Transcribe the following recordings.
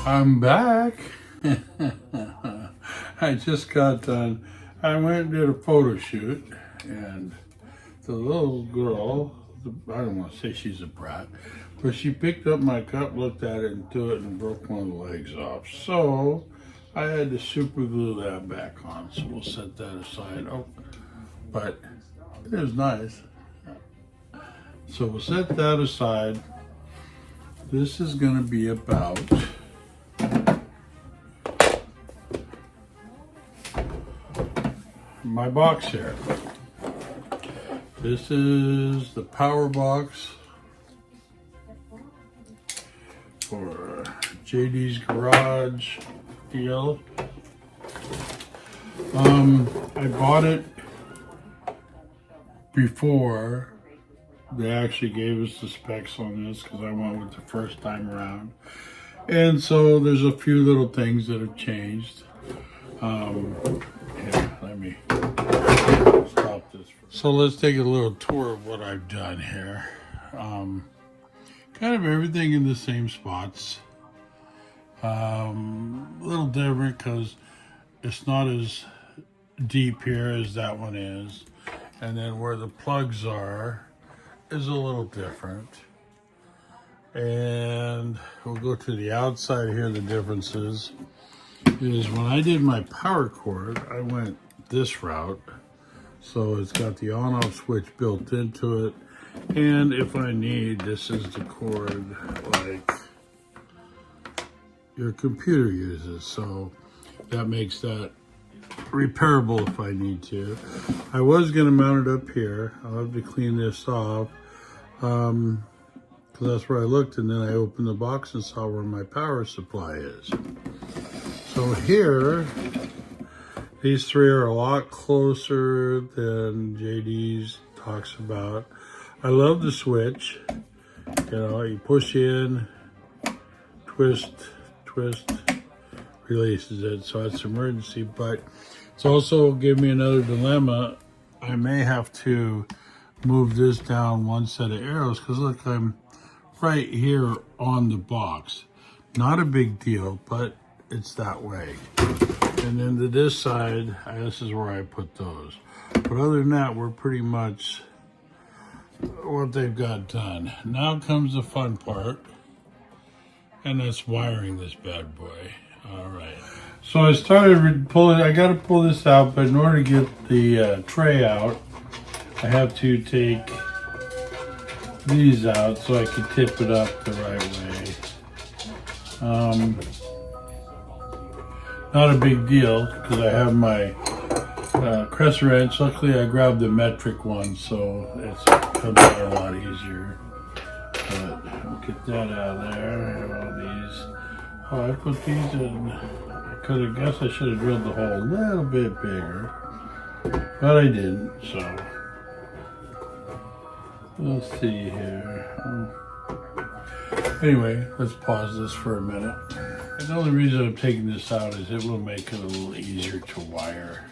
I'm back. I just got done. I went and did a photo shoot, and the little girl, I don't want to say she's a brat, but she picked up my cup, looked at it, and threw it and broke one of the legs off. So I had to super glue that back on. So we'll set that aside. Oh, but it was nice. So we'll set that aside. This is going to be about my box here. This is the power box for JD's Garage deal. I bought it before they actually gave us the specs on this because I went with the first time around. And so there's a few little things that have changed. Here, let me stop this. So let's take a little tour of what I've done here. Kind of everything in the same spots. A little different because it's not as deep here as that one is. And then where the plugs are is a little different. And we'll go to the outside here. The differences is when I did my power cord, I went this route. So it's got the on-off switch built into it. And if I need, this is the cord like your computer uses. So that makes that repairable if I need to. I was going to mount it up here. I'll have to clean this off. Because that's where I looked, and then I opened the box and saw where my power supply is. So here, these three are a lot closer than JD's talks about. I love the switch. You know, you push in, twist, releases it. So it's emergency, but it's also gave me another dilemma. I may have to move this down one set of arrows because look, I'm right here on the box. Not a big deal, but it's that way. And then to this side, this is where I put those. But other than that, we're pretty much what they've got done. Now comes the fun part, and that's wiring this bad boy. All right. So I started pulling. I got to pull this out, but in order to get the tray out, I have to take these out so I can tip it up the right way. Not a big deal because I have my crescent wrench. Luckily I grabbed the metric one, so it comes out a lot easier. But I'll get that out of there. I have all these. Oh, I put these in. I guess I should have drilled the hole a little bit bigger, but I didn't, so. Let's see here. Anyway, let's pause this for a minute. And the only reason I'm taking this out is it will make it a little easier to wire.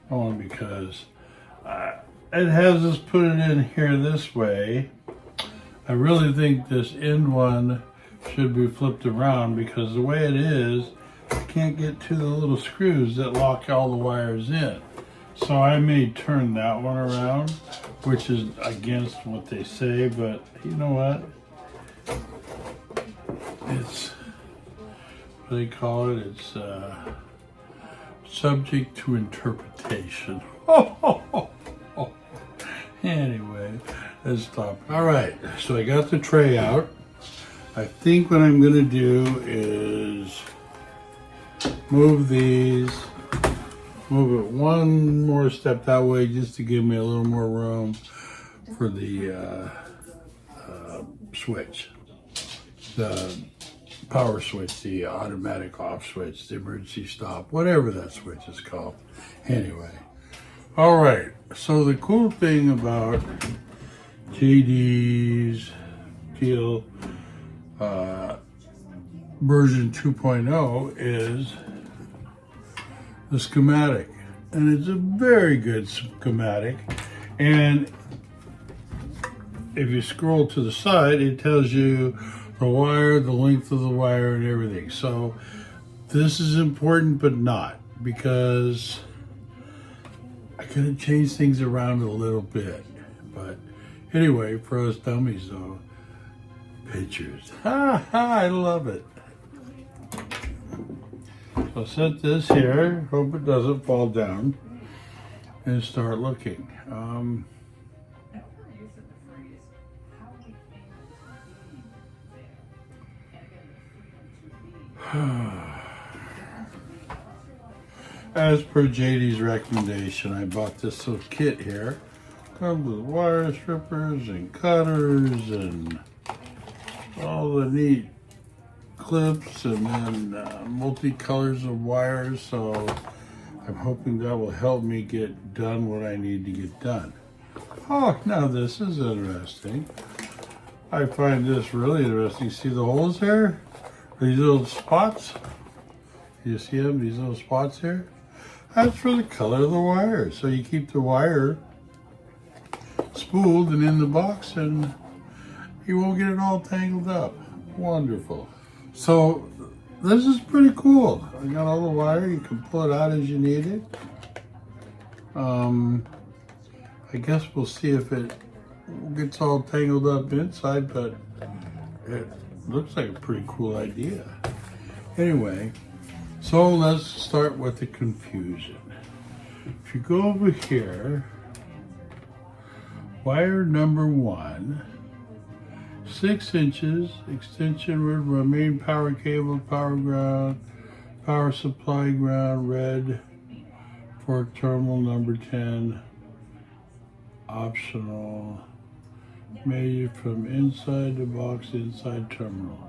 Only because it has us put it in here this way. I really think this end one should be flipped around because the way it is, I can't get to the little screws that lock all the wires in. So I may turn that one around, which is against what they say, but you know what? It's, what do they call it? It's subject to interpretation. Anyway, let's stop. All right, so I got the tray out. I think what I'm gonna do is move these. Move it one more step that way just to give me a little more room for the switch. The power switch, the automatic off switch, the emergency stop, whatever that switch is called. Anyway, all right. So the cool thing about JD's deal version 2.0 is the schematic, and it's a very good schematic, and if you scroll to the side, it tells you the wire, the length of the wire, and everything. So this is important, but not, because I could have changed things around a little bit. But anyway, for us dummies though, pictures. Ha ha, I love it. So set this here, hope it doesn't fall down, and start looking. As per JD's recommendation, I bought this little kit here. Comes with wire strippers and cutters and all the neat clips, and then multi-colors of wires. So I'm hoping that will help me get done what I need to get done. Oh, now this is interesting. I find this really interesting. See the holes there? These little spots? You see them, these little spots here? That's for the color of the wire. So you keep the wire spooled and in the box, and you won't get it all tangled up. Wonderful. So this is pretty cool. I got all the wire. You can pull it out as you need it. I guess we'll see if it gets all tangled up inside, but it looks like a pretty cool idea. Anyway, so let's start with the confusion. If you go over here, wire number 1, 6 inches, extension cord, my main power cable, power ground, power supply ground, red, fork terminal number 10, optional, made from inside the box, inside terminal.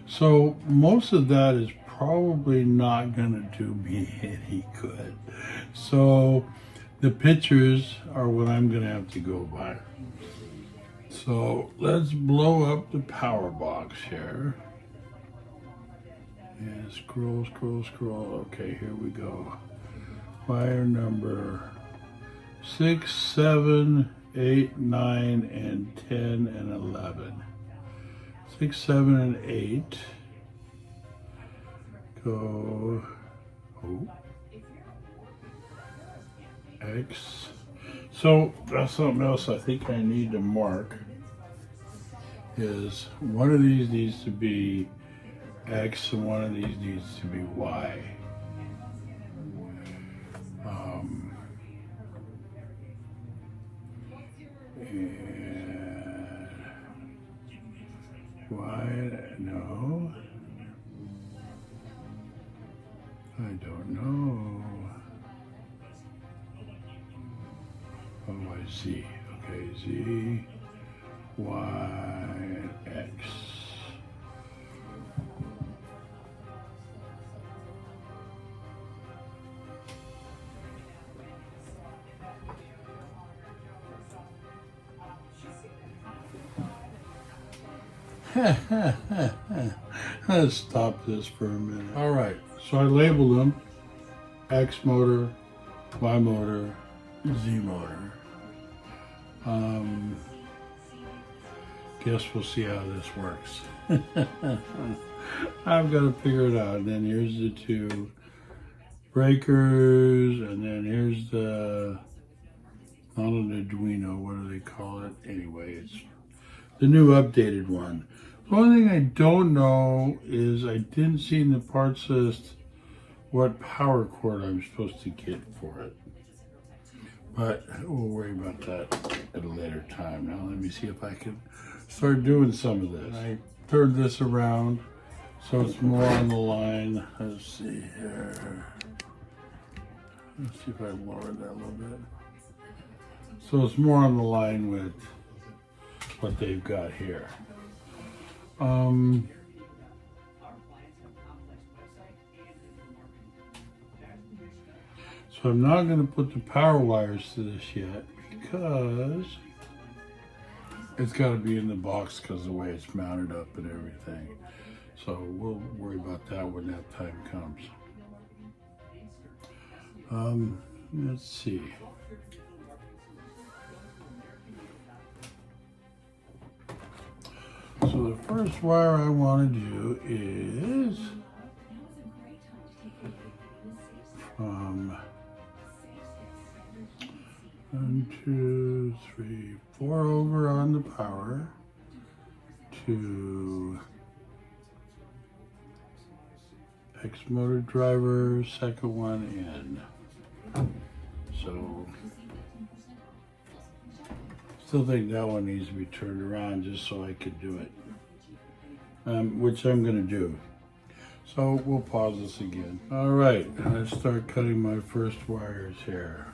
So most of that is probably not gonna do me any good. So the pictures are what I'm gonna have to go by. So let's blow up the power box here. And scroll, scroll, scroll. Okay, here we go. Wire number 6, 7, 8, 9, and 10, and 11. 6, 7, and 8. Go. Oh. X. So that's something else I think I need to mark. Is one of these needs to be X and one of these needs to be Y. And Y, no. I don't know. Oh, I see. Okay, Z, Y, X. Let's stop this for a minute. All right, so I labeled them X motor, Y motor, Z motor. Guess we'll see how this works. I've got to figure it out. And then here's the 2 breakers, and then here's the, not an Arduino, what do they call it? Anyway, it's the new updated one. The only thing I don't know is I didn't see in the parts list what power cord I'm supposed to get for it. But we'll worry about that at a later time. Now let me see if I can start doing some of this. I turned this around so it's more on the line. Let's see here. Let's see if I lower that a little bit. So it's more on the line with what they've got here. So I'm not going to put the power wires to this yet because it's got to be in the box because of the way it's mounted up and everything. So we'll worry about that when that time comes. Let's see. So the first wire I want to do is from 1, 2, 3, 4 over on the power to X motor driver, second one in. So still think that one needs to be turned around just so I could do it, which I'm going to do. So we'll pause this again. All right, let's start cutting my first wires here.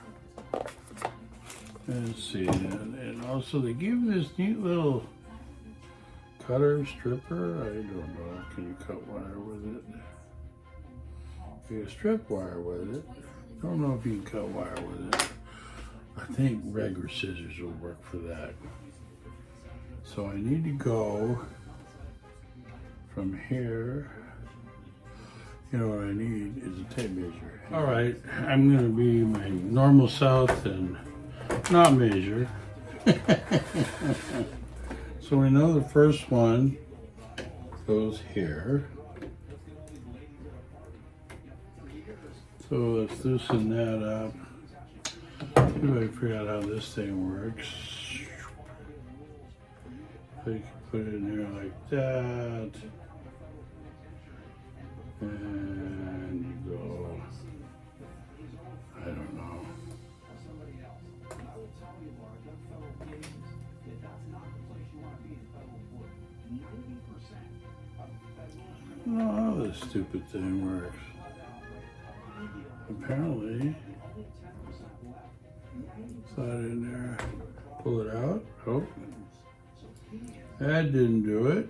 Let's see, and also they give this neat little cutter stripper. I don't know, can you cut wire with it? You can strip wire with it. I don't know if you can cut wire with it. I think regular scissors will work for that. So I need to go from here. You know what I need is a tape measure. All right, I'm gonna be my normal south and not measure. So we know the first one goes here. So let's loosen that up. See if I can figure out how this thing works. I can put it in there like that. And you go, I don't know. I don't know how this stupid thing works. Apparently, slide it in there, pull it out. Oh, that didn't do it.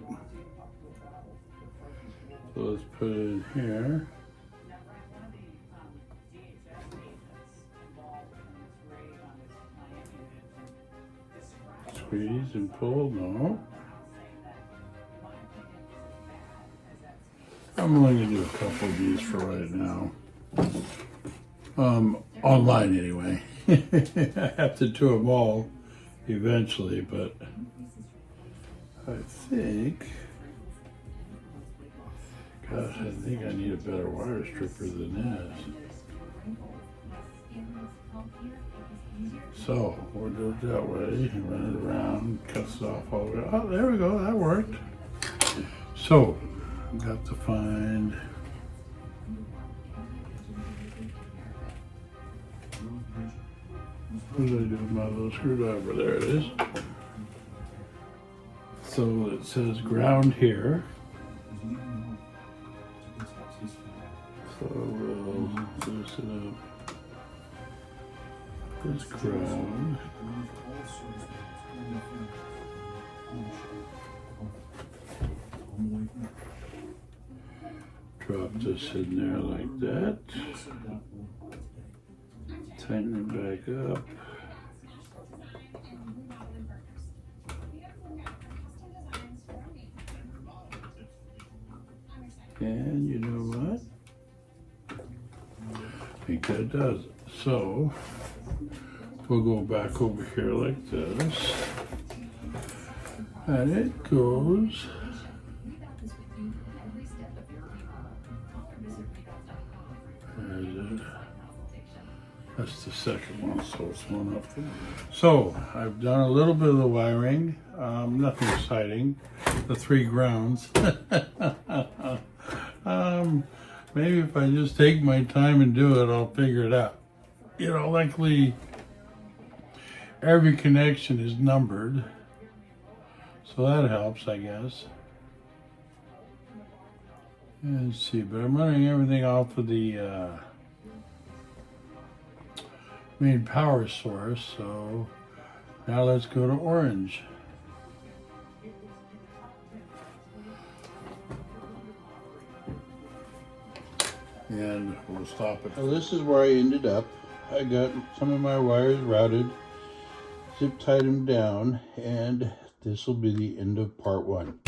So let's put it in here. Squeeze and pull, no. I'm only gonna do a couple of these for right now. Online anyway. I have to do them all eventually, but I think, gosh, I think I need a better wire stripper than this. So we'll do it that way, run it around, cuts it off all the way. Oh, there we go, that worked. So, got to find what did I do with my little screwdriver? There it is. So it says ground here. So we'll loosen up this ground. Drop this in there like that. Tighten it back up. And you know what? I think that does it. So we'll go back over here like this. And it goes that's the second one, so it's one up. So I've done a little bit of the wiring, nothing exciting. The 3 grounds. Maybe if I just take my time and do it, I'll figure it out. You know, luckily every connection is numbered, so that helps, I guess. Let's see, but I'm running everything off of the main power source, so now let's go to orange. And we'll stop it. So this is where I ended up. I got some of my wires routed, zip tied them down, and this will be the end of part 1.